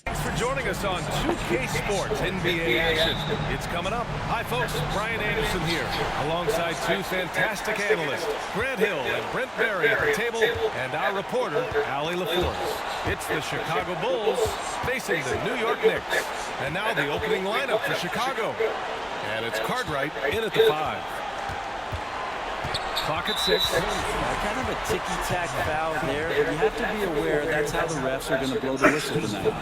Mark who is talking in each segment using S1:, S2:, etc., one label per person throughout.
S1: Thanks for joining us on 2K Sports NBA action. It's coming up. Hi, folks. Brian Anderson here, alongside two fantastic analysts, Grant Hill and Brent Berry at the table, and our reporter, Allie LaForce. It's the Chicago Bulls facing the New York Knicks. And now the opening lineup for Chicago. And it's Cartwright in at the 5. Clock at 6.
S2: Kind of a ticky-tack foul there. You have to be aware that's how the refs are going to blow the whistle tonight.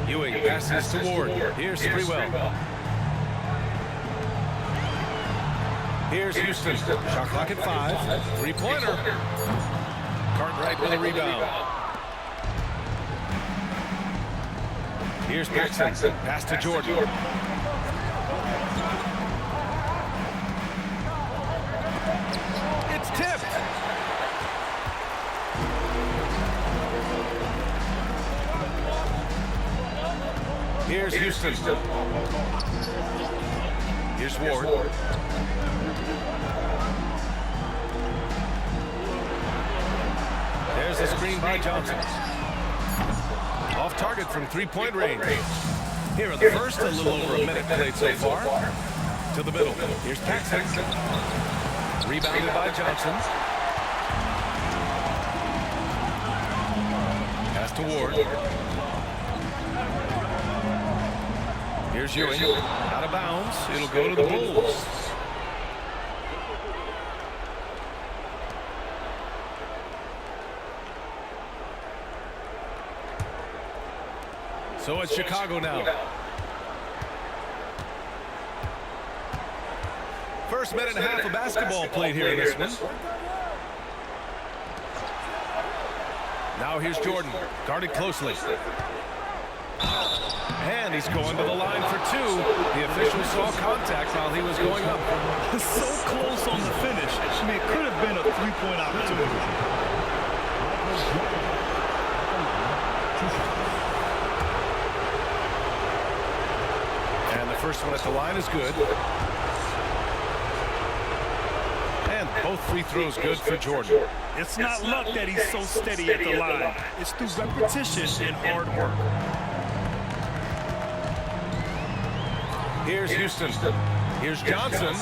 S1: Ewing passes to Ward. Here's Sprewell. Here's Houston. Shot clock at 5. Three-pointer. Cartwright with a rebound. Here's Paxson. Pass to Jordan. It's tipped. Here's Houston. Here's Ward. There's a screen by Johnson. Off target from three-point range. Here in the first, a little over a minute played so far. To the middle. Here's Paxson. Rebounded by Johnson. Pass to Ward. Here's Ewing. Out of bounds. It'll go to the Bulls. So it's Chicago now. First minute and a half of basketball played here in this one. Now here's Jordan, guarded closely. And he's going to the line for 2. The official saw contact while he was going up.
S3: So close on the finish. I mean, it could have been a three-point opportunity.
S1: First one at the line is good. And both free throws good for Jordan.
S3: It's not luck that he's so steady at the line. It's through repetition and hard work.
S1: Here's Houston. Here's Johnson.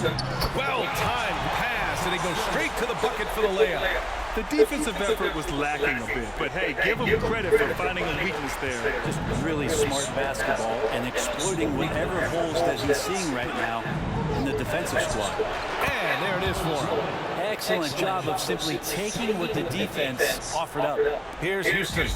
S1: Well-timed pass, and he goes straight to the bucket for the layup.
S3: The defensive effort was lacking a bit, but hey, give him credit for finding a weakness there.
S2: Just really smart basketball and exploiting whatever holes that he's seeing right now in the defensive squad.
S1: And there it is for him.
S2: Excellent job of simply taking what the defense offered up.
S1: Here's Houston.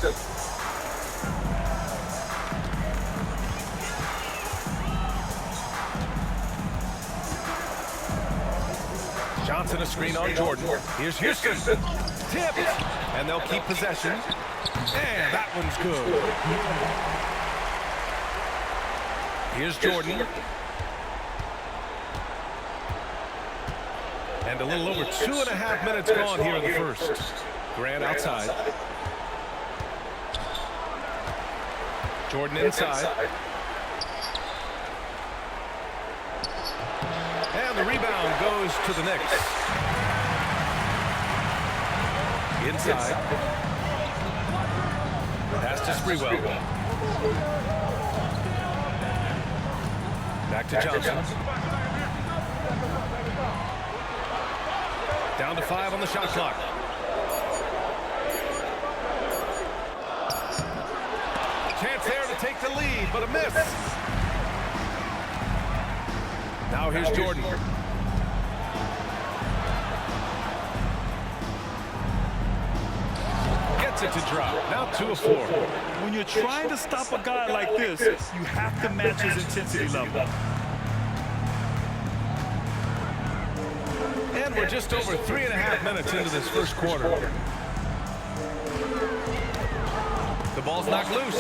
S1: Johnson a screen on Jordan. Here's Houston. Tipped. And they'll keep possession. And that one's good. Here's Jordan. And a little over 2.5 minutes gone here in the first. Grant outside. Jordan inside. And the rebound goes to the Knicks. Inside. Pass to Sprewell. Back to Johnson. Down to 5 on the shot clock. Chance there to take the lead, but a miss. Now here's Jordan. Gets it to drop. Now 2 of 4.
S3: When you're trying to stop a guy like this, you have to match his intensity level.
S1: And we're just over 3.5 minutes into this first quarter. The ball's knocked loose.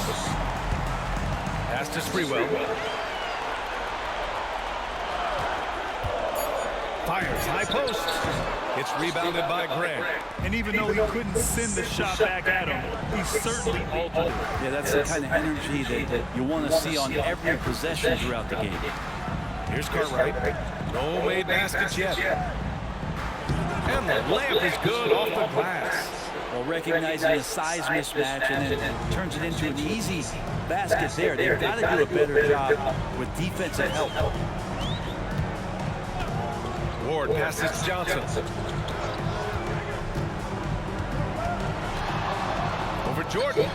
S1: Pass to Sprewell. Fires high post. It's rebounded by Grant.
S3: And even though he couldn't send the shot back at him, he certainly altered it.
S2: Yeah, that's the kind of energy that you want to see on every possession throughout the game.
S1: Here's Cartwright. No made baskets yet. And the layup is good off the glass.
S2: Well, recognizing a size mismatch and then turns it into an easy basket there. They've got to do a better job with defensive help.
S1: Ward passes to Johnson. Over Jordan.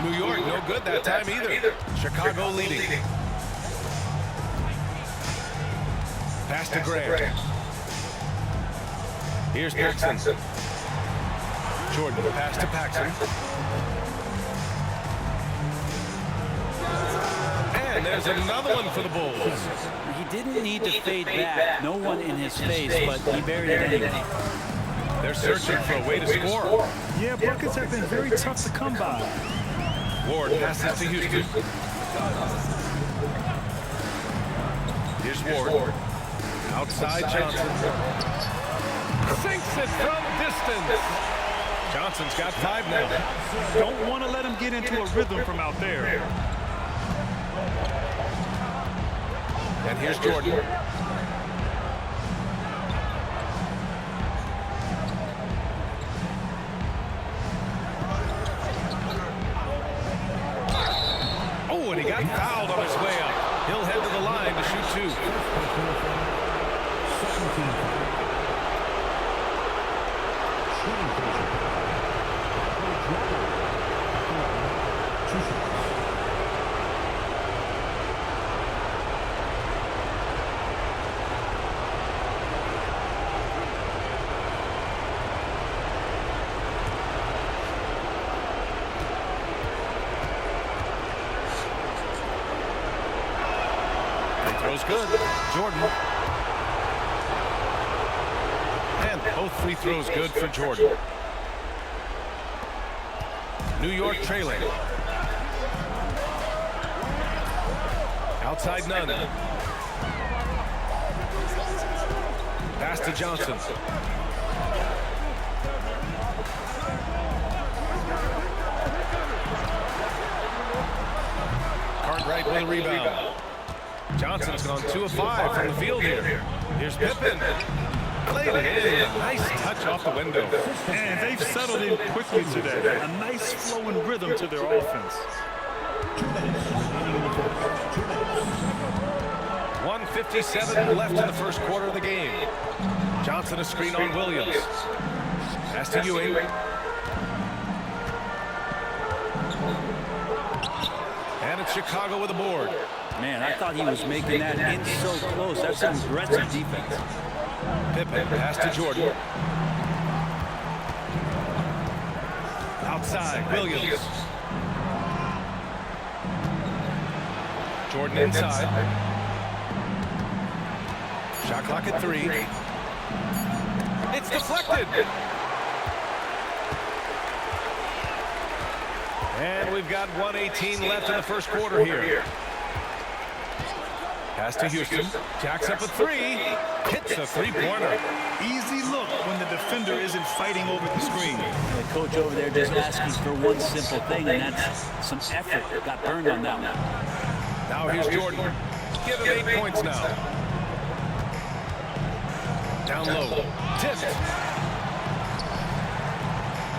S1: New York, no good that time either. Chicago leading. Pass to Gray. Here's Paxson. Jordan, pass to Paxson. And there's another one for the Bulls.
S2: He didn't need to fade back. No one in his face, but he buried it anyway.
S1: They're searching for a way to score.
S3: Yeah, buckets have been very tough to come by.
S1: Ward passes to Houston. Here's Ward. Outside Johnson. Sinks it from distance. Johnson's got 5 now.
S3: Don't want to let him get into a rhythm from out there.
S1: And here's Jordan. Oh, and he got fouled on his way up. He'll head to the line to shoot 2. Throw's good. Jordan. And both free throws good for Jordan. New York trailing. Outside none. Pass to Johnson. Cartwright with a rebound. Johnson's gone 2 of 5 from the field here. Here's Pippen. Played it in. Nice touch off the window.
S3: And they've settled in quickly today. A nice flowing rhythm to their offense.
S1: 1:57 left in the first quarter of the game. Johnson a screen on Williams. Pass to Ewing. And it's Chicago with a board.
S2: Man, I thought he was making that in so close. That's some aggressive defense.
S1: Pippen, pass to Jordan. Outside, Williams. Jordan inside. Shot clock at 3. It's deflected. And we've got 1:18 left in the first quarter here. Pass to Houston. Jacks up a 3. Hits a 3-pointer.
S3: Easy look when the defender isn't fighting over the screen.
S2: The coach over there just asking for one simple thing, and that's some effort. Got burned on that one.
S1: Now here's Jordan. Give him 8 points now. Down low. Tipped.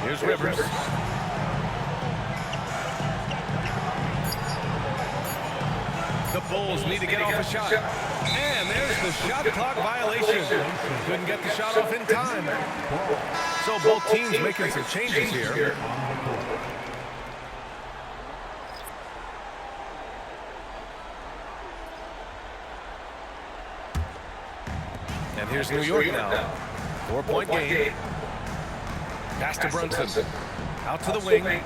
S1: Here's Rivers. The Bulls need to get off a shot. And there's the shot clock violation. Couldn't get the shot off in time. So both teams making some changes here. And here's New York now. 4-point game. Pass to Brunson. Out to the wing.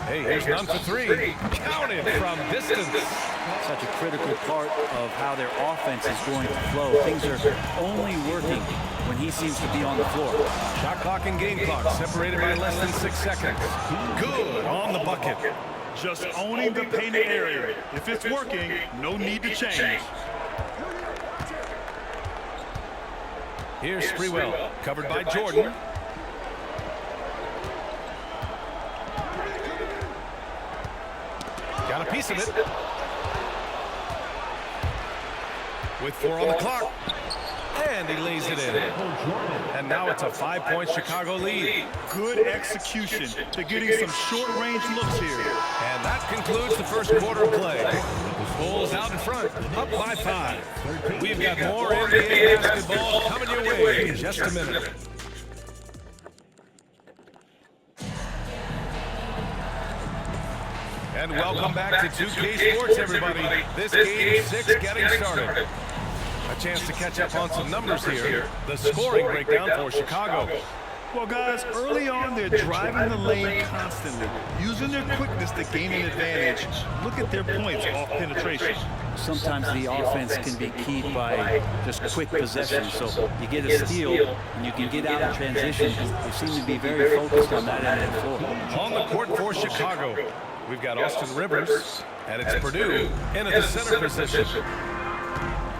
S1: Hey, here's none for 3. Counted from distance.
S2: Such a critical part of how their offense is going to flow. Things are only working when he seems to be on the floor.
S1: Shot clock and game clock separated by less than 6 seconds. Good on the bucket.
S3: Just owning the painted area. If it's working, no need to change.
S1: Here's Sprewell, covered by Jordan. Got a piece of it. with 4 on the clock. And he lays it in. And now it's a 5-point Chicago lead.
S3: Good execution. They're getting some short-range looks here.
S1: And that concludes the first quarter of play. Bulls out in front, up by 5. We've got more NBA basketball coming your way in just a minute. And welcome back to 2K Sports, everybody. This Game 6 getting started. A chance to catch up on some numbers here. The scoring breakdown for Chicago.
S3: Well, guys, early on, they're driving the lane constantly, using their quickness to gain an advantage. Look at their points off penetration.
S2: Sometimes the offense can be keyed by just quick possession. So you get a steal and you can get out in transition. They seem to be very focused on that end of the floor.
S1: On the court for Chicago, we've got Austin Rivers, and it's Purdue in at the center position.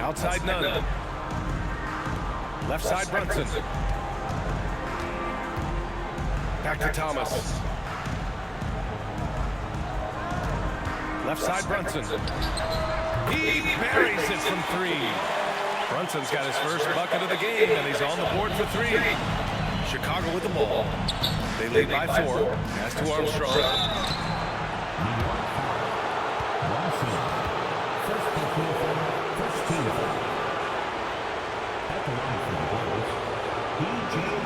S1: Outside Nunn. Left side Brunson. Back to Thomas. Left side Brunson. He buries it from 3. Brunson's got his first bucket of the game, and he's on the board for 3. Chicago with the ball. They lead by 4. Pass to Armstrong.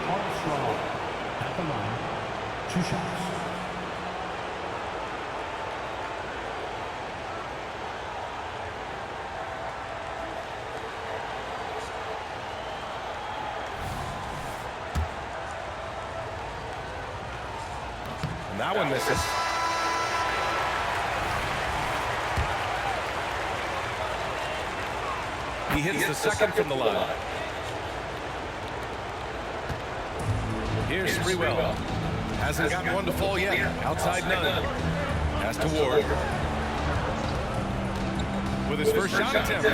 S4: Armstrong at the line, 2 shots.
S1: And that one misses. He hits the second from the line. Here's Sprewell. Hasn't gotten one to fall yet. Outside Nunn. Pass to Ward. With his first shot attempt.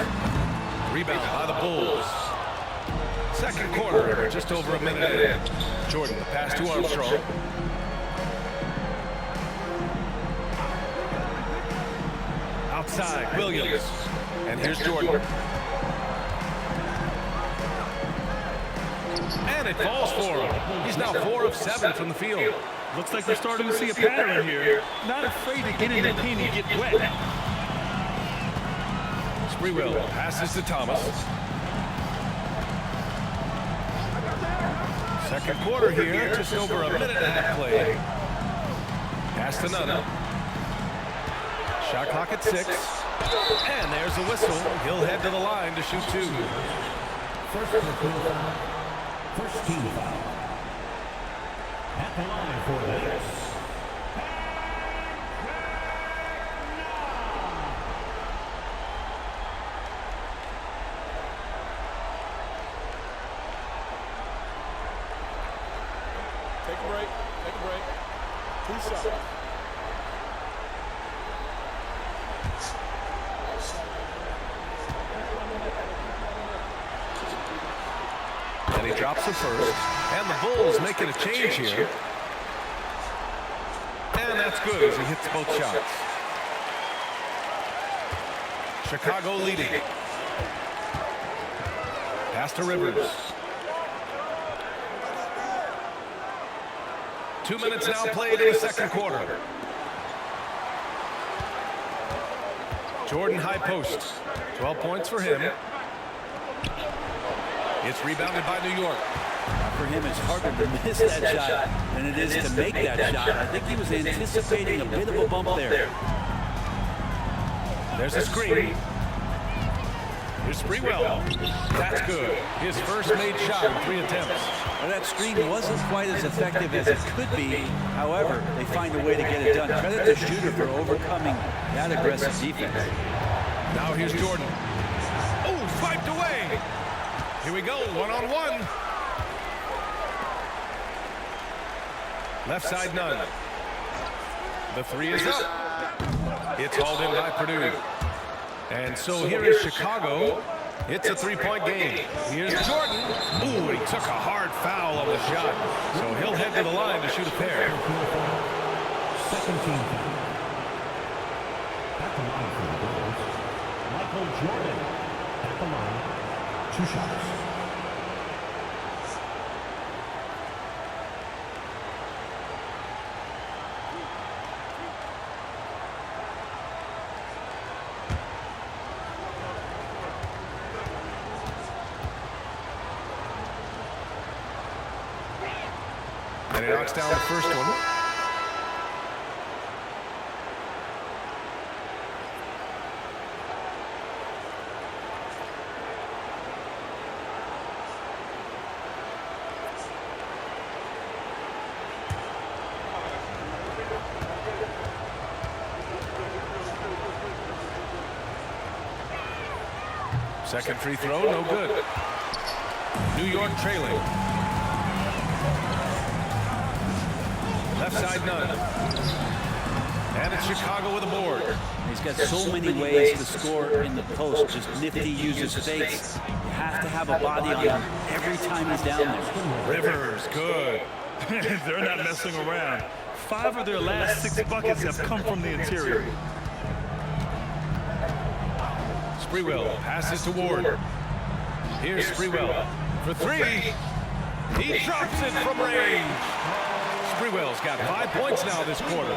S1: Rebound by the Bulls. Second quarter, just over a minute in. Jordan, the pass to Armstrong. Outside, Williams. And here's Jordan. And it falls for him. He's now 4 of 7 from the field.
S3: Looks like we're starting to see a pattern here. Not afraid to get in the paint and get wet.
S1: Sprewell passes to Thomas. Second quarter here, just over a minute and a half play. Pass to Nunn. Shot clock at 6. And there's a whistle. He'll head to the line to shoot 2.
S4: First team foul. At the line for this.
S5: Take a break. 2 shots.
S1: And he drops the first. And the Bulls making a change here. And that's good as he hits both shots. Chicago leading. Pass to Rivers. 2 minutes now played in the second quarter. Jordan high post. 12 points for him. It's rebounded by New York.
S2: For him, it's harder to miss that shot than it is to make that shot. I think he was anticipating a bit of a bump there.
S1: There's a screen. Here's Sprewell. That's good. His first made shot in 3 attempts.
S2: Well, that screen wasn't quite as effective as it could be. However, they find a way to get it done. Credit the shooter for overcoming that aggressive defense.
S1: Now here's Jordan. Oh, swiped away. Here we go, 1-on-1. Left side Nunn. The 3 is up. It's hauled in by Purdue. And so here is Chicago. It's a 3-point game. Here's Jordan. Ooh, he took a hard foul on the shot. So he'll head to the line to shoot a pair.
S4: Second team foul. At the line for the Bulls, Michael Jordan. At the line, 2 shots.
S1: And he knocks down the first one. Second free throw, no good. New York trailing. Left side, none. And it's Chicago with a board.
S2: He's got so many ways to score in the post. Just nifty uses fakes. You have to have a body on him every time he's down there.
S1: Rivers, good.
S3: They're not messing around. 5 of their last 6 buckets have come from the interior.
S1: Sprewell passes to Ward. Here's Sprewell for 3. He drops it from range. Sprewell's got 5 points now this quarter.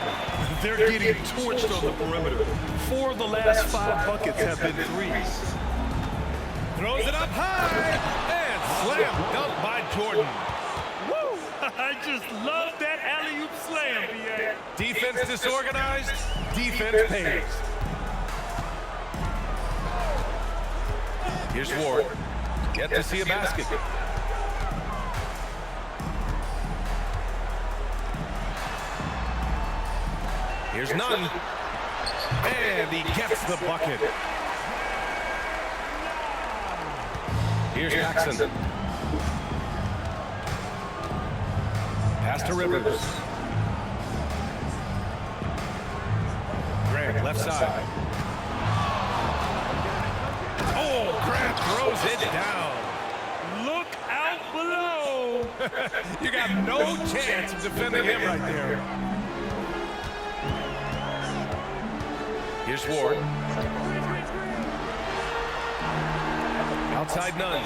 S3: They're getting torched on the perimeter. 4 of the last 5 buckets have been threes.
S1: Throws it up high and slam dunk by Jordan.
S3: Woo! I just love that alley-oop slam, B.A.
S1: Defense disorganized, defense pays. Here's Ward. Yet to see a basket. Here's none. And he gets the bucket. Here's Paxson. Pass to Rivers. Grant, left side. Oh, Grant throws it down.
S3: Look out below.
S1: You got no chance of defending him right there. Here's Ward. Outside, none.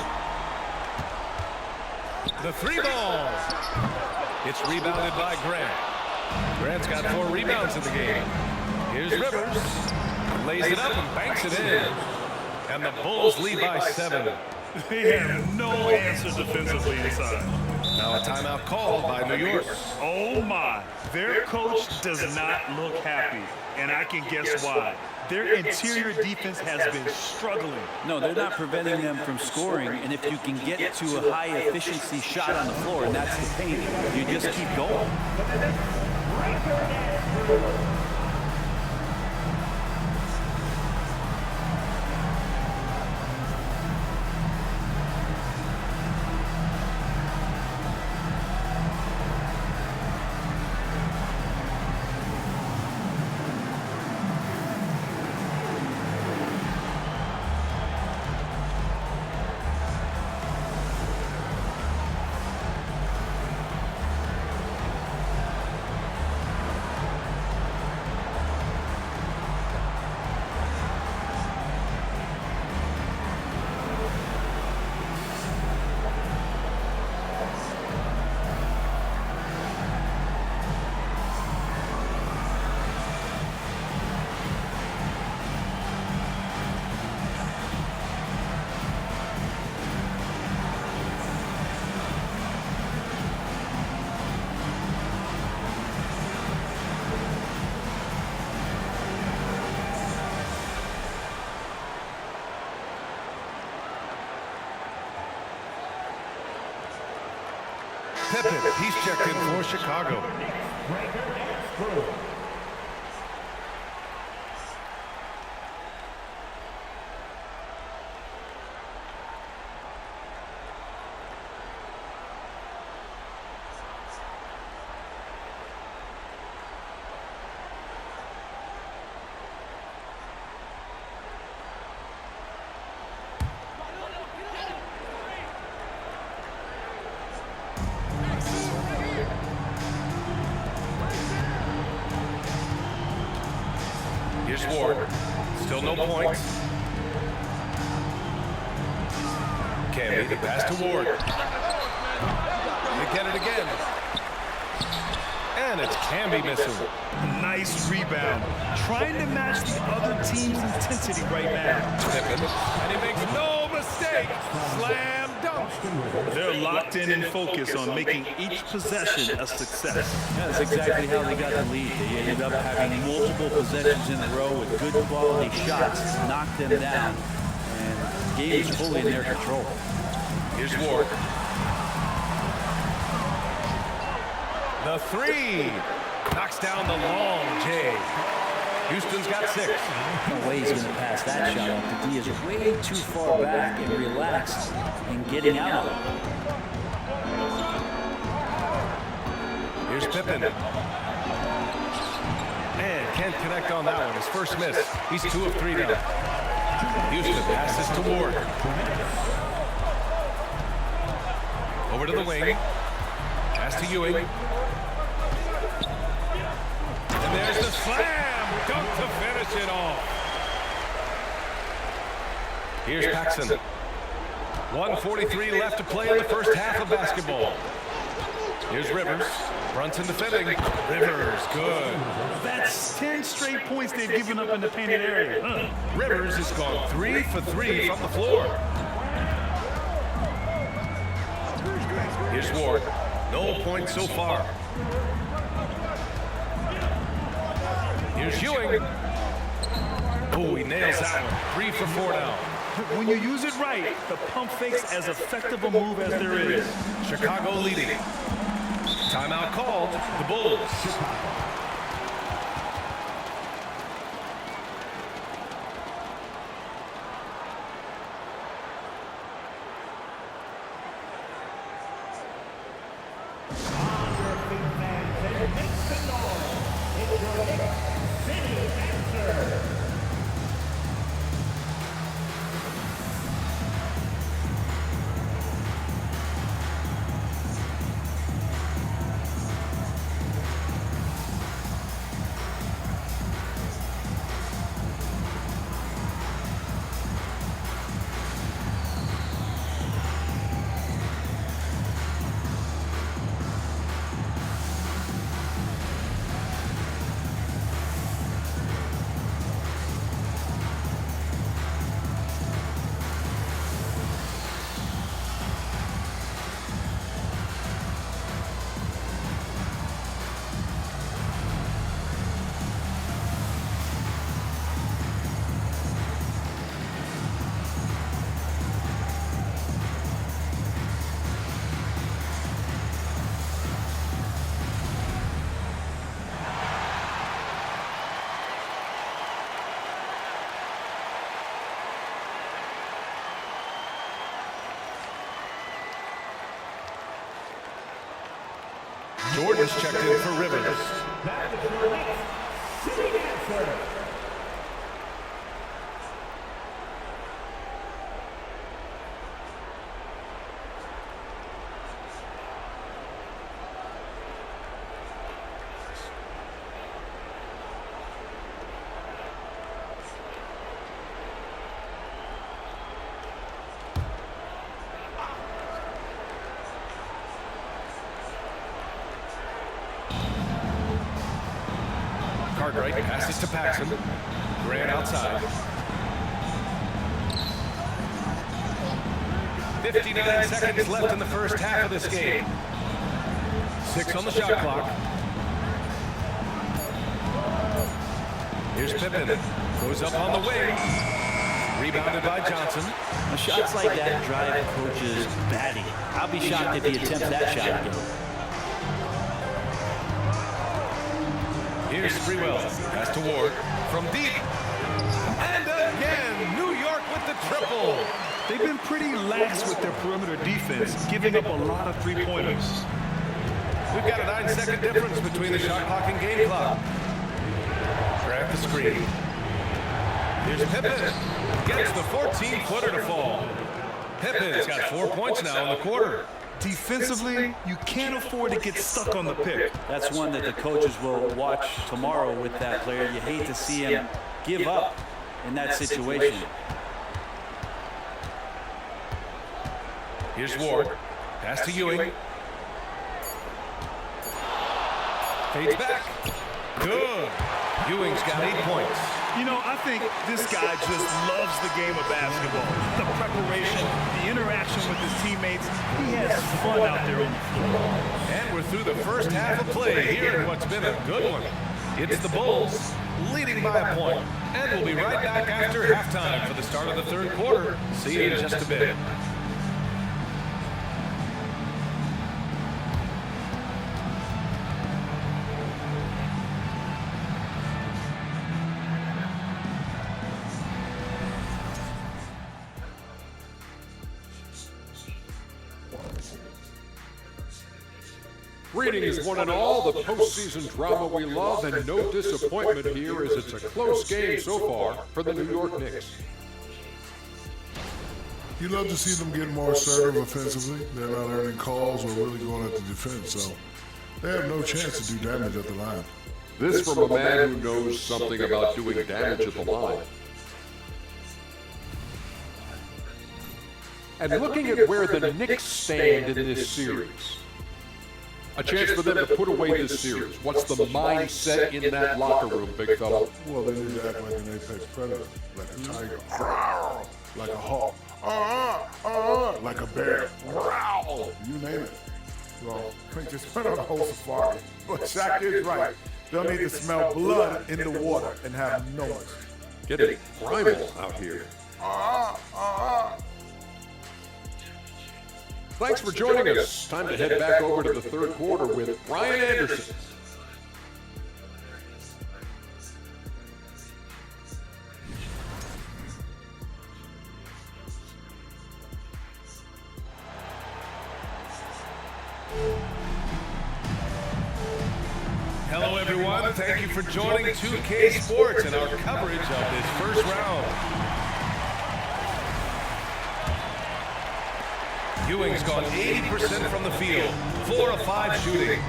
S1: The 3 ball. It's rebounded by Grant. Grant's got 4 rebounds in the game. Here's Rivers. Lays it up and banks it in. And the Bulls lead by 7.
S3: They have no answer defensively inside.
S1: Now a timeout called by New York.
S3: Oh my, their coach does not look happy, and I can guess why. Their interior defense has been struggling.
S2: No, they're not preventing them from scoring, and if you can get to a high-efficiency shot on the floor, and that's the paint, you just keep going.
S1: Pippen, he's checked in for Chicago. Here's Ward. Still no points. They pass to Ward. They get it again. And it's Camby missing.
S3: Nice rebound. Trying to match the other team's intensity right now.
S1: Pippen, and he makes no mistake. Slam dunk.
S3: They're locked in and focused on making each possession a success.
S2: That's exactly how they got the lead. They ended up having multiple possessions in a row with good quality shots, knocked them down, and the game is fully in their control.
S1: Here's Ward. The three. Knocks down the long J. Houston's got 6.
S2: No way he's going to pass that shot off. The D is way too far back and relaxed in getting out of it.
S1: Here's Pippen. And can't connect on that one. His first miss. He's 2 of 3 now. Houston passes to Ward. Over to the wing. Pass to Ewing. And there's the slam dunk to finish it off. Here's Paxson. 1:43 left to play in the first half of basketball. Here's Rivers. Brunson defending. Rivers, good.
S3: That's 10 straight points they've given up in the painted area.
S1: Rivers has gone 3 for 3 from the floor. Here's Ward. No points so far. Here's Ewing. Oh, he nails that one. 3 for 4 now.
S3: When you use it right, the pump fake's as effective a move as there is.
S1: Chicago leading. Timeout called. The Bulls. Jordan's checked in for Rivers. Cartwright passes to Paxson. Grant outside. 59 seconds left in the first half of this game. 6 on the shot clock. Here's Pippen. Goes up on the wing. Rebounded by Johnson.
S2: Shots like that drive coaches batty. I'll be shocked if he attempts that shot again.
S1: Here's Sprewell. Pass to Ward. From deep. And again, New York with the triple.
S3: They've been pretty lax with their perimeter defense, giving up a lot of three-pointers.
S1: We've got a 9-second difference between the shot clock and game clock. Grab the screen. Here's Pippen. Gets the 14-footer to fall. Pippen's got 4 points now in the quarter.
S3: Defensively, you can't afford to get stuck on the pick.
S2: That's one that the coaches will watch tomorrow with that player. You hate to see him give up in that situation.
S1: Here's Ward. Pass to Ewing. Fades back. Good. Ewing's got 8 points.
S3: You know, I think this guy just loves the game of basketball. The preparation, the interaction with his teammates. He has fun out there on the floor.
S1: And we're through the first half of play here in what's been a good one. It's the Bulls leading by a point. And we'll be right back after halftime for the start of the third quarter. See you in just a bit.
S6: Greetings, one and all. The postseason drama we love, and no disappointment here as it's a close game so far for the New York Knicks.
S7: You love to see them get more assertive offensively. They're not earning calls or really going at the defense, so they have no chance to do damage at the line.
S6: This from a man who knows something about doing damage at the line. And looking at where the Knicks stand in this series, a chance for them to put away this series. What's the mindset in that locker room, big fella?
S7: Well, they need to act like an apex predator, like a tiger, like a hawk, like a bear, you name it.
S8: Well, we just went on a whole safari. But Shaq is right. They'll need to smell blood in the water and have noise.
S6: Getting primal out here. Thanks for joining us. Time to head back over to the third quarter with Brian Anderson.
S1: Hello, everyone. Thank you for joining 2K Sports and our coverage of this first round. Ewing's gone 80% from the field, 4 of 5 shooting.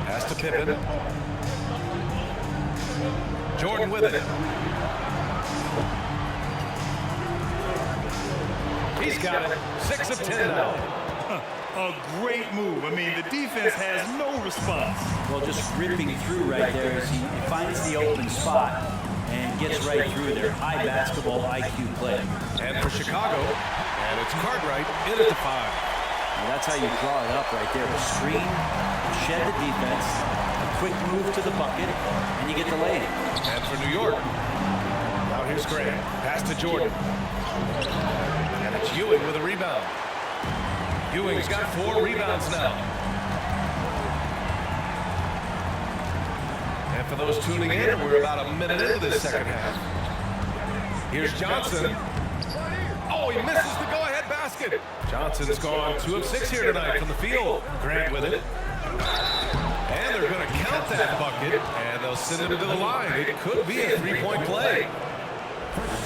S1: Pass to Pippen. Jordan with it. He's got it. 6 of 10 now.
S3: A great move. I mean, the defense has no response.
S2: Well, just ripping through right there as he finds the open spot and gets right through there. High basketball IQ play.
S1: And for Chicago, and it's Cartwright in at the 5.
S2: Now that's how you draw it up right there. A screen, shed the defense, a quick move to the bucket, and you get the lay.
S1: And for New York, now here's Graham. Pass to Jordan. And it's Ewing with a rebound. Ewing's got 4 rebounds now. And for those tuning in, we're about a minute into this second half. Here's Johnson. Oh, he misses the go-ahead basket. Johnson's gone 2 of 6 here tonight from the field. Grant with it. And they're going to count that bucket, and they'll send him to the line. It could be a 3-point play.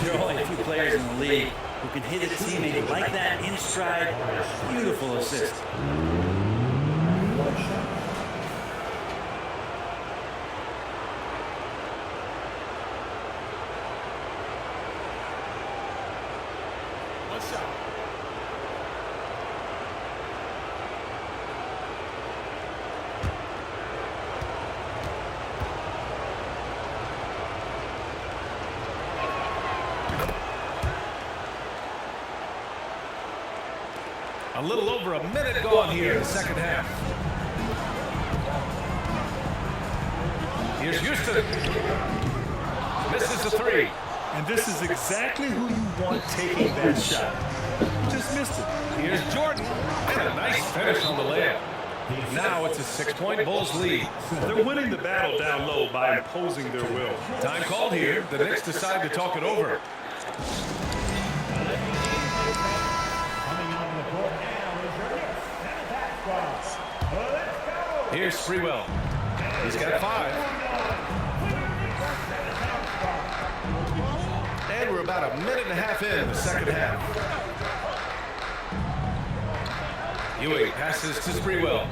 S2: There are only a few players in the league who can hit a teammate like that in stride. Beautiful assist.
S1: A little over a minute gone here in the second half. Here's Houston. Misses the 3.
S3: And this is exactly who you want taking that shot. Just missed it.
S1: Here's Jordan. And a nice finish on the layup. Now it's a 6-point Bulls lead.
S3: They're winning the battle down low by imposing their will.
S1: Time called here. The Knicks decide to talk it over. Here's Sprewell. He's got 5. And we're about a minute and a half in the second half. Ewing passes to Sprewell.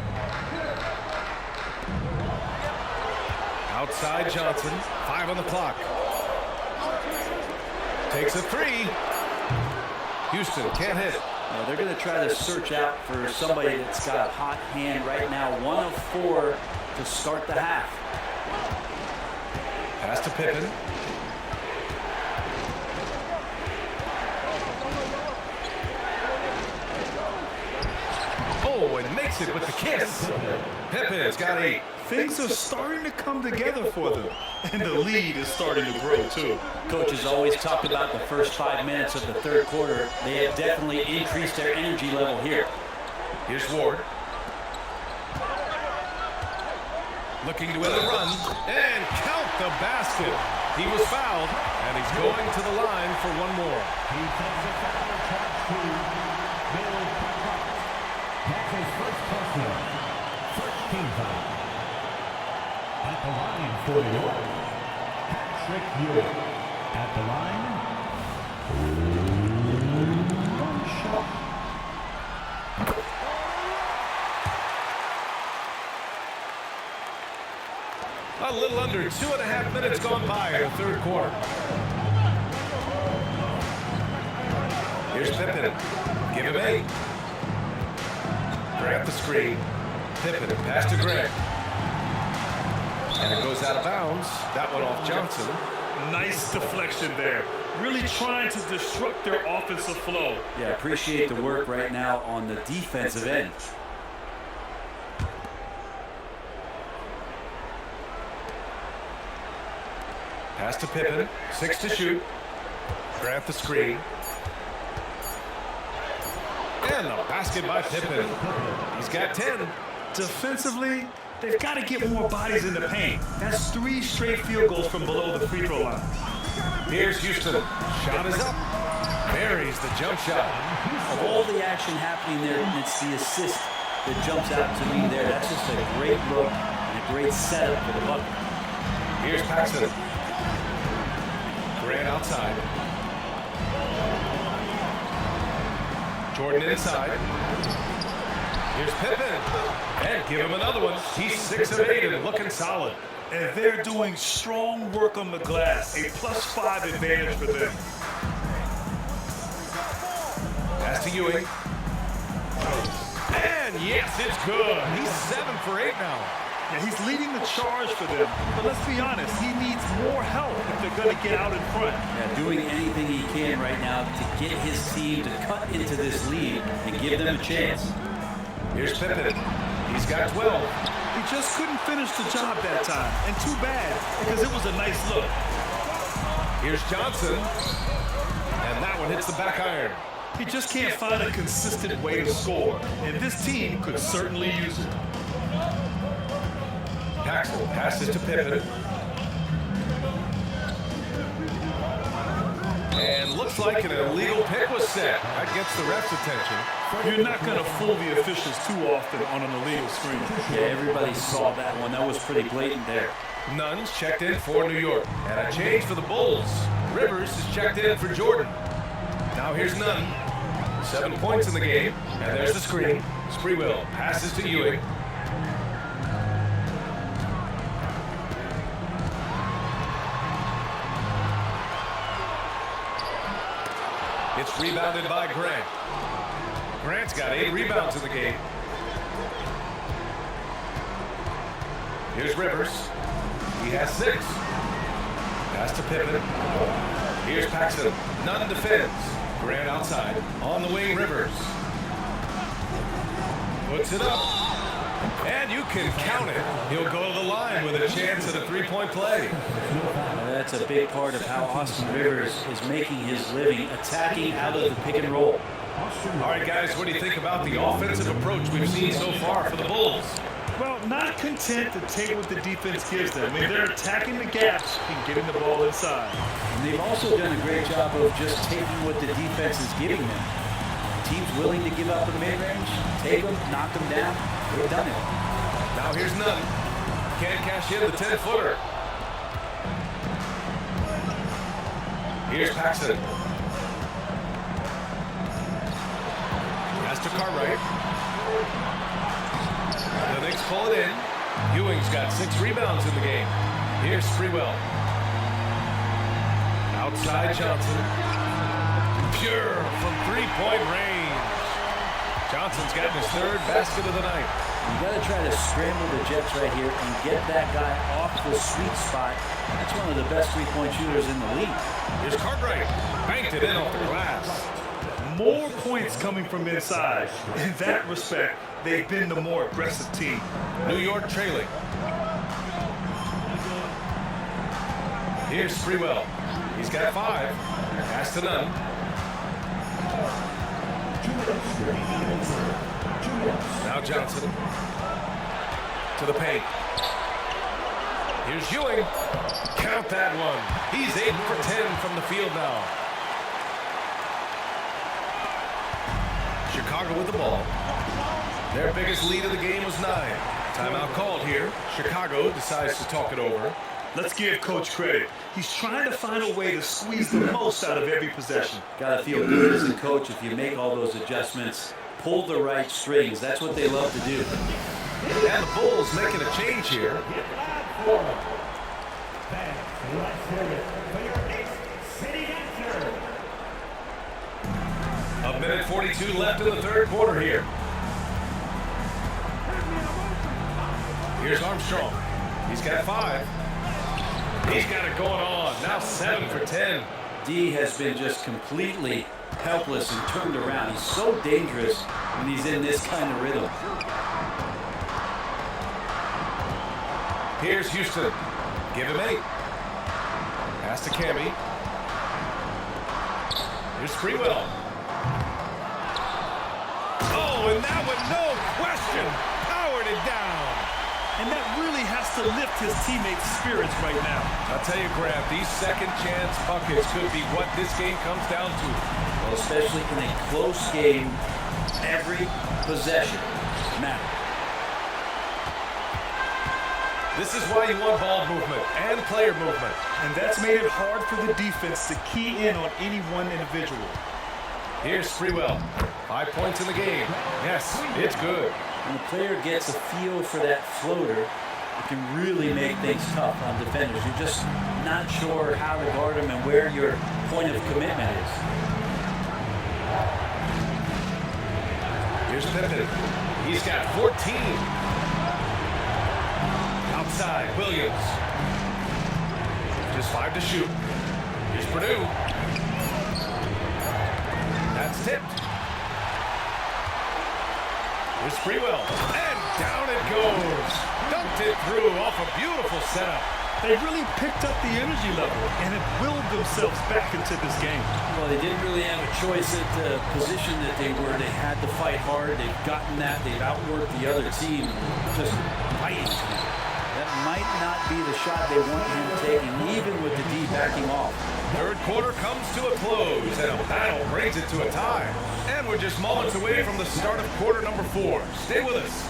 S1: Outside Johnson. 5 on the clock. Takes a 3. Houston can't hit.
S2: They're going to try to search out for somebody that's got a hot hand right now. 1 of 4 to start the half.
S1: Pass to Pippen. Oh, and makes it with the kiss. Pippen's got 8.
S3: Things are starting to come together for them, and the lead is starting to grow too.
S2: Coaches always talk about the first 5 minutes of the third quarter. They have definitely increased their energy level here.
S1: Here's Ward. Looking to win the run and count the basket. He was fouled, and he's going to the line for one more.
S4: Defensive foul charge to Bill Clark. That's his first personal. First team foul. At the line for New York, Patrick Ewing. At the line, one shot.
S1: A little under 2.5 minutes gone by in the third quarter. Here's Pippen. Give him 8. Grant the screen. Pippen, pass to Grant. And it goes out of bounds. That one off Johnson.
S3: Nice deflection there. Really trying to disrupt their offensive flow.
S2: Yeah, appreciate the work right now on the defensive end.
S1: Pass to Pippen. 6 to shoot. Grant the screen. And the basket by Pippen. He's got 10.
S3: Defensively, they've got to get more bodies in the paint. That's 3 straight field goals from below the free throw line.
S1: Here's Houston. Shot is up. Buries the jump shot.
S2: Of all the action happening there, it's the assist that jumps out to me there. That's just a great look and a great setup for the bucket.
S1: Here's Paxson. Grant outside. Jordan inside. Here's Pippen. And give him another one. He's 6 of 8 and looking solid.
S3: And they're doing strong work on the glass. A +5 advantage for them.
S1: Pass to Ewing. And yes, it's good. He's 7 for 8 now.
S3: Yeah, he's leading the charge for them. But let's be honest, he needs more help if they're going to get out in front.
S2: Yeah, doing anything he can right now to get his team to cut into this lead and give them a chance.
S1: Here's Pippen. He's got 12.
S3: He just couldn't finish the job that time. And too bad, because it was a nice look.
S1: Here's Johnson. And that one hits the back iron.
S3: He just can't find a consistent way to score. And this team could certainly use it.
S1: Paxson passes to Pippen. And looks like an illegal pick was set. That gets the ref's attention.
S3: You're not going to fool the officials too often on an illegal screen.
S2: Yeah, everybody saw that one. That was pretty blatant there.
S1: Nunn's checked in for New York. And a change for the Bulls. Rivers is checked in for Jordan. Now here's Nunn. 7 points in the game. And there's the screen. Sprewell passes to Ewing. It's rebounded by Grant. Grant's got 8 rebounds in the game. Here's Rivers. He has 6. Pass to Pippen. Here's Paxson. Nunn defends. Grant outside. On the wing, Rivers. Puts it up. And you can count it. He'll go to the line with a chance at a 3-point play.
S2: That's a big part of how Austin Rivers is making his living, attacking out of the pick and roll.
S1: All right, guys, what do you think about the offensive approach we've seen so far for the Bulls?
S3: Well, not content to take what the defense gives them. I mean, they're attacking the gaps and getting the ball inside.
S2: And they've also done a great job of just taking what the defense is giving them. Teams willing to give up the mid-range, take them, knock them down. They've done it.
S1: Now here's Nunn. Can't cash in the 10-footer. Here's Paxson. Pass to Cartwright. The Knicks pull it in. Ewing's got 6 rebounds in the game. Here's Sprewell. Outside Johnson. Pure from three-point range. Johnson's gotten his third basket of the night.
S2: You got to try to scramble the Jets right here and get that guy off the sweet spot. That's one of the best three-point shooters in the league.
S1: Here's Cartwright. Banked it in off the glass.
S3: More points coming from inside. In that respect, they've been the more aggressive team.
S1: New York trailing. Here's Sprewell. He's got 5. Pass to none. Now Johnson. To the paint. Here's Ewing. Count that one. He's 8 for 10 from the field now. Chicago with the ball. Their biggest lead of the game was 9. Timeout called here. Chicago decides to talk it over.
S3: Let's give Coach credit. He's trying to find a way to squeeze the most out of every possession.
S2: Got to feel good as a coach if you make all those adjustments. Pull the right strings. That's what they love to do.
S1: And the Bulls making a change here. A minute 42 left in the third quarter here. Here's Armstrong. He's got 5. He's got it going on. Now 7 for 10.
S2: D has been just completely helpless and turned around. He's so dangerous when he's in this kind of rhythm.
S1: Here's Houston. Give him 8. Pass to Camby. Here's Sprewell. Oh, and that one, no question, powered it down.
S3: And that really has to lift his teammates' spirits right now.
S1: I'll tell you, Grab, these second-chance buckets could be what this game comes down to.
S2: Well, especially in a close game, every possession matters.
S1: This is why you want ball movement and player movement.
S3: And that's made it hard for the defense to key in on any one individual.
S1: Here's Sprewell. 5 points in the game. Yes, it's good.
S2: When the player gets a feel for that floater, it can really make things tough on defenders. You're just not sure how to guard them and where your point of commitment is.
S1: Here's Pippen. He's got 14. Outside, Williams. Just 5 to shoot. Here's Purdue. That's tipped. Here's Sprewell. And down it goes. Dunked it through off a beautiful setup.
S3: They really picked up the energy level and have willed themselves back into this game.
S2: Well, they didn't really have a choice at the position that they were. They had to fight hard. They've gotten that. They've outworked the other team. Just fighting. That might not be the shot they want him taking, even with the D backing off.
S1: Third quarter comes to a close, and a battle brings it to a tie. And we're just moments away from the start of quarter number 4. Stay with us.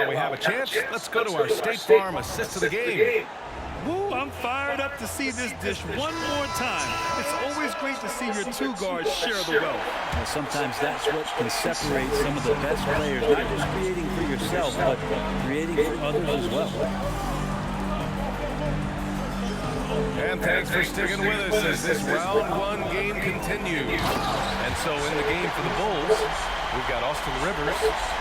S1: We have a chance. Let's go to our State Farm assist of the game.
S3: Woo, I'm fired up to see this dish one more time. It's always great to see your 2 guards share the wealth.
S2: And sometimes that's what can separate some of the best players, not just creating for yourself, but creating for others as well.
S1: And thanks for sticking with us as this round 1 game continues. And so in the game for the Bulls, we've got Austin Rivers,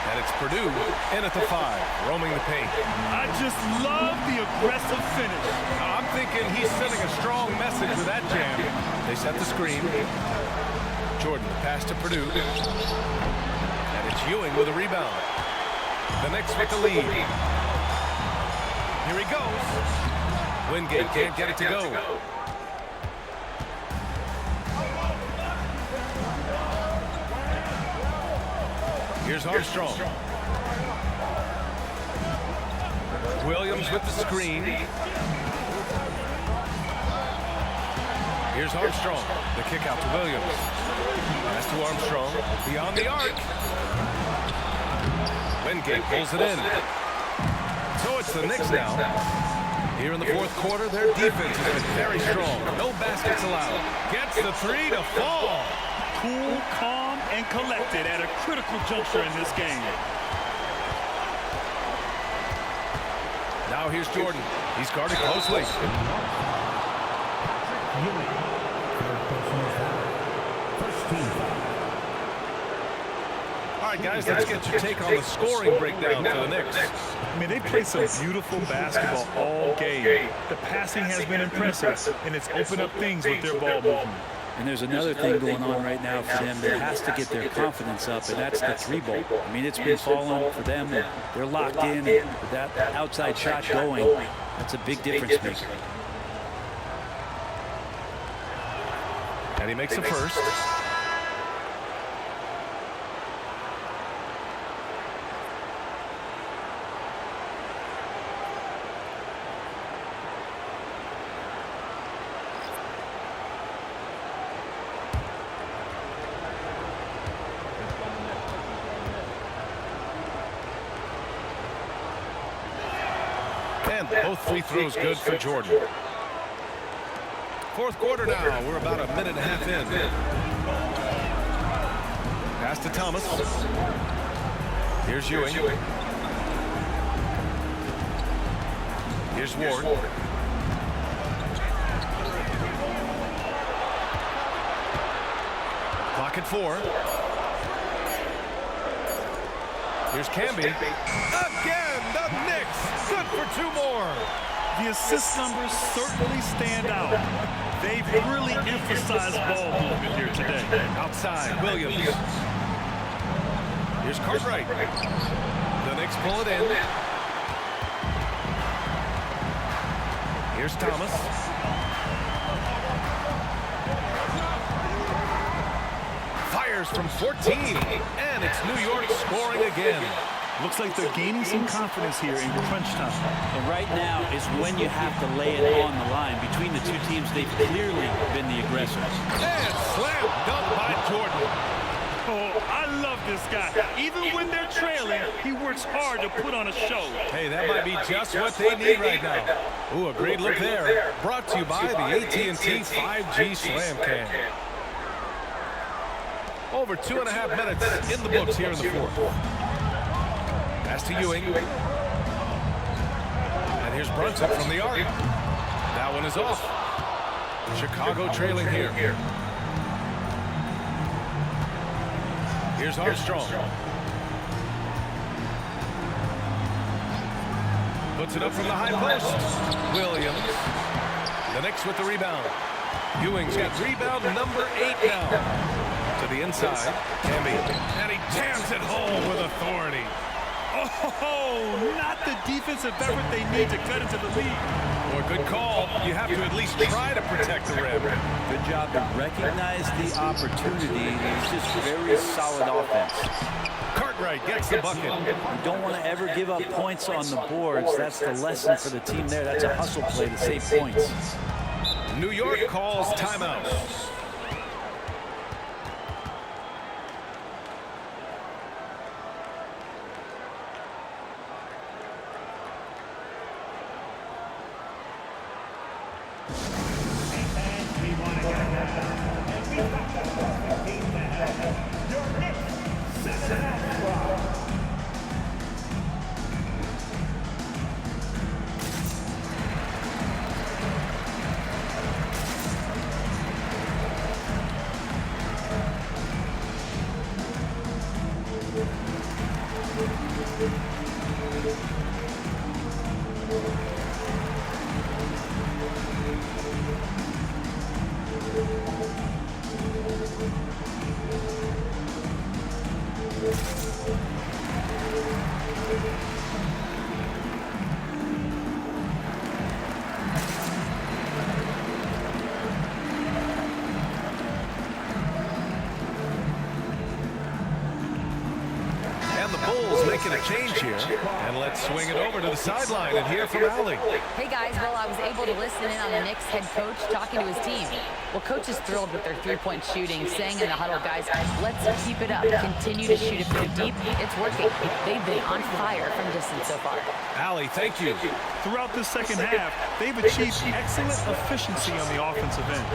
S1: and it's Purdue in at the 5, roaming the paint.
S3: I just love the aggressive finish.
S1: I'm thinking he's sending a strong message with that jam. They set the screen. Jordan, the pass to Purdue. And it's Ewing with a rebound. The Knicks with the lead. Here he goes. Wingate can't get it to go. Here's Armstrong. Williams with the screen. Here's Armstrong. The kick out to Williams. Pass to Armstrong. Beyond the arc. Wingate pulls it in. So it's the Knicks now. Here in the fourth quarter, their defense has been very strong. No baskets allowed. Gets the three to fall.
S3: Cool, calm, and collected at a critical juncture in this game.
S1: Now here's Jordan. He's guarded closely. All right, guys, let's get your take on the scoring breakdown for the Knicks.
S3: I mean, they played some beautiful basketball all game. The passing has been impressive, and it's opened up things with their ball movement.
S2: And there's another thing going on right now for them that has to get their confidence up, and that's the three ball. I mean, it's been falling for them. They're locked in. With that outside shot going, that's a big difference maker.
S1: And he makes the first. And both free throws good for Jordan. Fourth quarter now. We're about a minute and a half in. Pass to Thomas. Here's Ewing. Here's Ward. Clock at 4. Here's Camby. Again, the Knicks. Good for 2 more.
S3: The assist numbers certainly stand out. They've really emphasized ball movement here today.
S1: Outside, Williams. Here's Cartwright. The Knicks pull it in. Here's Thomas. Fires from 14. And it's New York scoring again.
S3: Looks like they're gaining some confidence here in crunch time.
S2: And right now is when you have to lay it on the line. Between the two teams, they've clearly been the aggressors.
S1: And slam dunk by Jordan.
S3: Oh, I love this guy. Even when they're trailing, he works hard to put on a show.
S1: Hey, that might be just what they need right now. Ooh, a great look there. Brought to you by the AT&T 5G Slam Cam. Over 2.5 minutes in the books here in the fourth. Pass to Ewing. And here's Brunson from the arc. That one is off. Chicago trailing here. Here's Armstrong. Puts it up from the high post. Williams. The Knicks with the rebound. Ewing's got rebound number 8 now. To the inside. Camby. And he jams it home with authority.
S3: Oh, not the defensive effort they need to cut into the lead.
S1: Well, good call. You have to at least try to protect the rim.
S2: Good job to recognize the opportunity. It's just very solid offense.
S1: Cartwright gets the bucket.
S2: You don't want to ever give up points on the boards. That's the lesson for the team there. That's a hustle play to save points.
S1: New York calls timeout. Making a change here, and let's swing it over to the sideline and hear from Allie.
S9: Hey guys, well, I was able to listen in on the Knicks head coach talking to his team. Well, coach is thrilled with their three-point shooting, saying in the huddle, guys, let's keep it up. Continue to shoot it from deep. It's working. They've been on fire from distance so far.
S1: Allie, thank you.
S3: Throughout the second half, they've achieved excellent efficiency on the offensive end.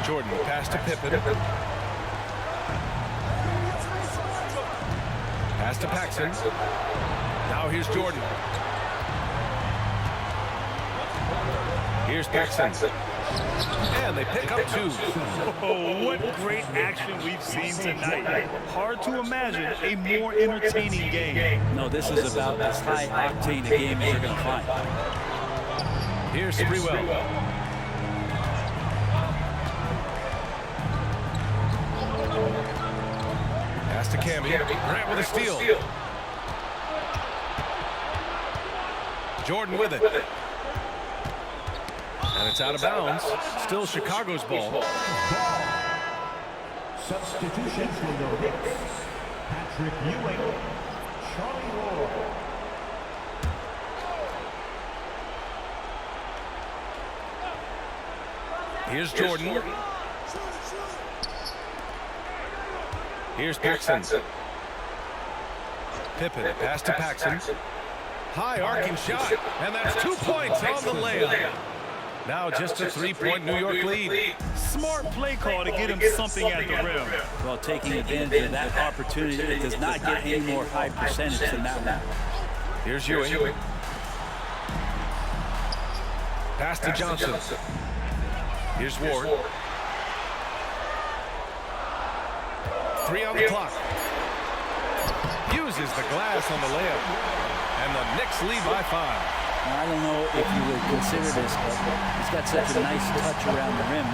S1: Jordan, pass to Pippen. Pass to Paxson. Now here's Jordan. Here's Paxson. And they pick up 2.
S3: Oh, what great action we've seen tonight. Hard to imagine a more entertaining game.
S2: No, this is about as high-octane a game as you're going to find.
S1: Here's Sprewell. Pass to Camby. Grant with a steal. Jordan with it. And it's out of bounds. Still Chicago's ball.
S4: Substitution for the Knicks. Patrick Ewing, Charlie Ward.
S1: Here's Jordan. Here's Paxson. Pippen, pass to Paxson. High arcing shot, and that's 2 points on the layup. Now just a 3-point New York lead.
S3: Smart play call to get him something at the rim.
S2: Well, taking advantage of that opportunity, it does not get any more high percentage than that one.
S1: Here's Ewing. Pass to Johnson. Here's Ward. 3 on the clock. Uses the glass on the layup. And the Knicks lead by 5.
S2: Now, I don't know if you would consider this, but he's got such a nice touch around the rim.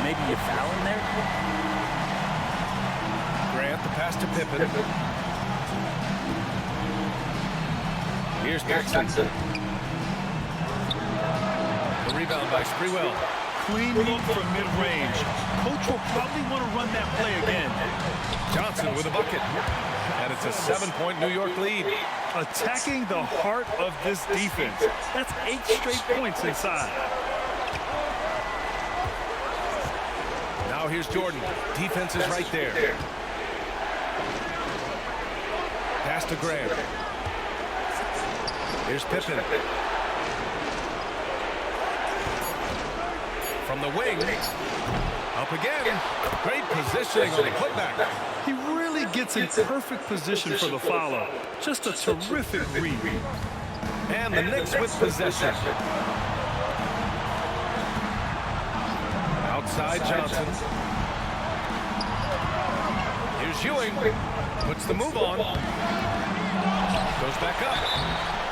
S2: Maybe you foul him there?
S1: Grant, the pass to Pippen. Here's Paxson. The rebound by Sprewell.
S3: Clean look from mid-range. Coach will probably want to run that play again.
S1: Johnson with a bucket. And it's a 7-point New York lead.
S3: Attacking the heart of this defense. That's 8 straight points inside.
S1: Now here's Jordan. Defense is right there. Pass to Grant. Here's Pippen. From the wing. Up again. Great positioning on the putback.
S3: He really gets in perfect position for the follow. Just a terrific read.
S1: And the Knicks with possession. Outside Johnson. Here's Ewing. Puts the move on. Goes back up.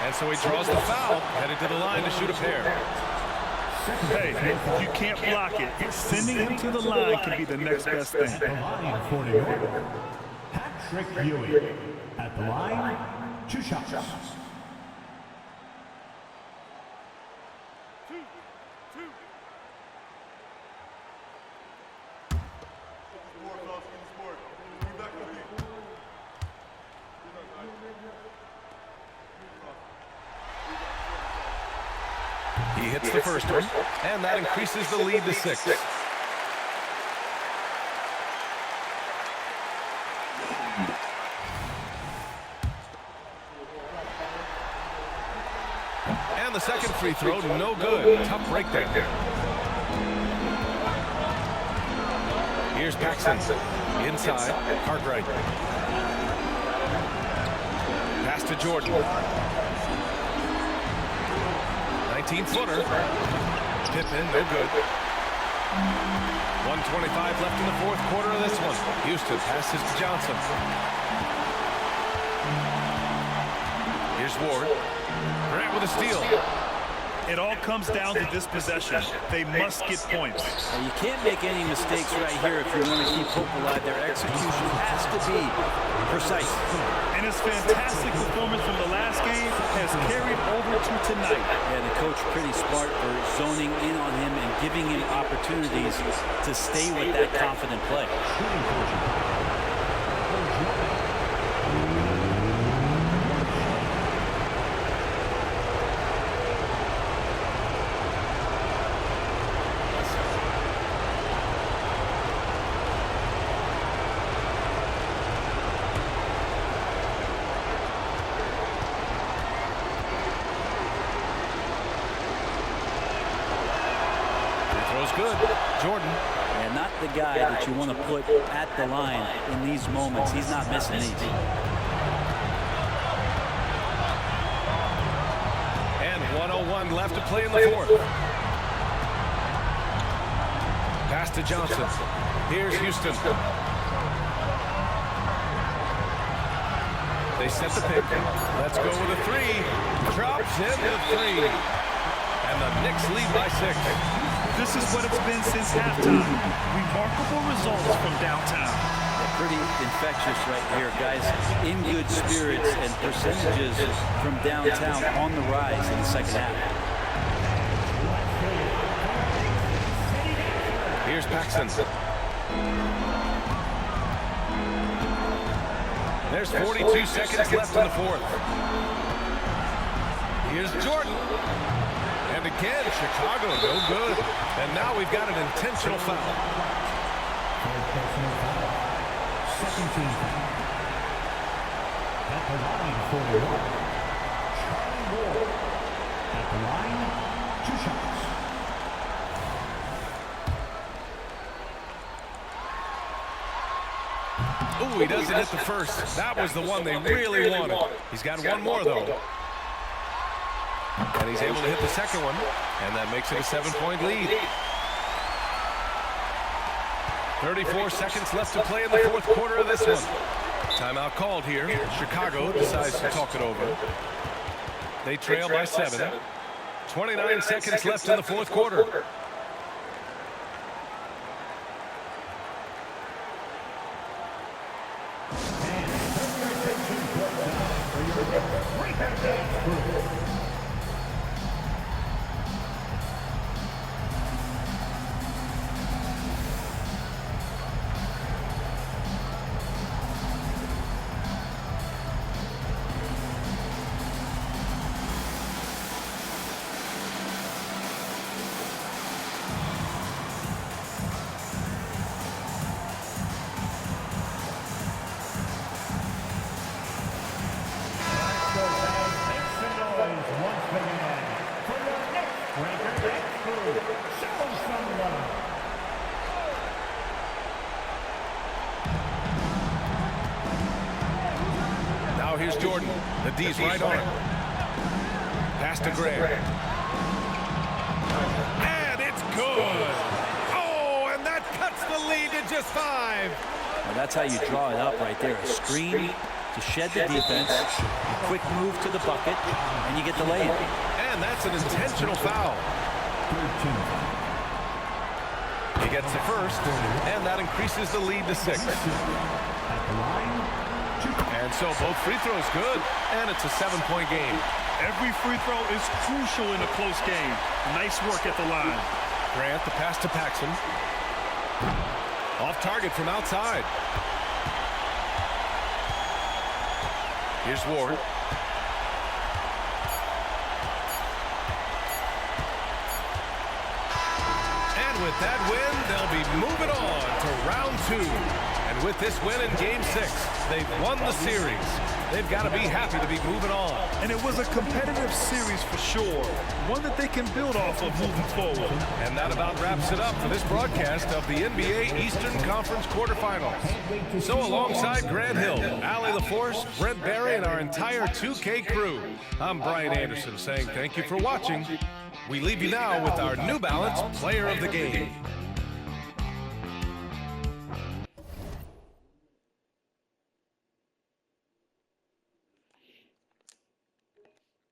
S1: And so he draws the foul. Headed to the line to shoot a pair.
S3: Hey, you can't block it. Sending him to the line can be the next best thing.
S4: At the line for New York, Patrick Ewing. At the line, 2 shots.
S1: He hits the first one, and that increases the lead to 6. And the second free throw, no good. Tough break there. Here's Paxson. Inside, Cartwright. Pass to Jordan. 19-footer. Pippen, no good. 1:25 left in the fourth quarter of this one. Houston passes to Johnson. Here's Ward. Grant with a steal.
S3: It all comes down to this possession. They must get points.
S2: Now, you can't make any mistakes right here if you want to keep hope alive. Their execution has to be precise.
S3: And his fantastic performance from the last game has carried over to tonight.
S2: Yeah, the coach pretty smart for zoning in on him and giving him opportunities to stay with that confident play.
S1: is good. Jordan.
S2: And not the guy that you want to put at the line in these moments. He's not missing these.
S1: And 1:01 left to play in the fourth. Pass to Johnson. Here's Houston. They set the pick. Let's go with a three. Drops in the three. And the Knicks lead by 6.
S3: This is what it's been since halftime. Remarkable results from downtown.
S2: Pretty infectious right here, guys. In good spirits and percentages from downtown on the rise in the second half.
S1: Here's Paxson. There's 42 seconds left in the fourth. Here's Jordan. And again, Chicago, no good. And now we've got an intentional foul.
S4: Second team foul. At the line for the Warriors, Charlie Ward. At the line, 2 shots.
S1: Ooh, he doesn't hit the first. That was the one they really wanted. He's got one more, though. And he's able to hit the second one. And that makes it a 7-point lead. 34 seconds left to play in the fourth quarter of this one. Timeout called here. Chicago decides to talk it over. They trail by 7. 29 seconds left in the fourth quarter. Now here's Jordan. The D's right on him. Pass to Graham. And it's good. Oh, and that cuts the lead to just 5.
S2: Well, that's how you draw it up right there. A screen to shed the defense, a quick move to the bucket, and you get the lay-in.
S1: And that's an intentional foul. He gets the first, and that increases the lead to 6. And so both free throws good, and it's a 7-point game.
S3: Every free throw is crucial in a close game. Nice work at the line.
S1: Grant, the pass to Paxson. Off target from outside. Here's Ward. And with that win, they'll be moving on to round 2. And with this win in Game 6, they've won the series. They've got to be happy to be moving on.
S3: And it was a competitive series for sure. One that they can build off of moving forward.
S1: And that about wraps it up for this broadcast of the NBA Eastern Conference quarterfinals. So alongside Grant Hill, Allie LaForce, Brent Barry, and our entire 2K crew, I'm Brian Anderson saying thank you for watching. We leave you now with our New Balance Player of the Game.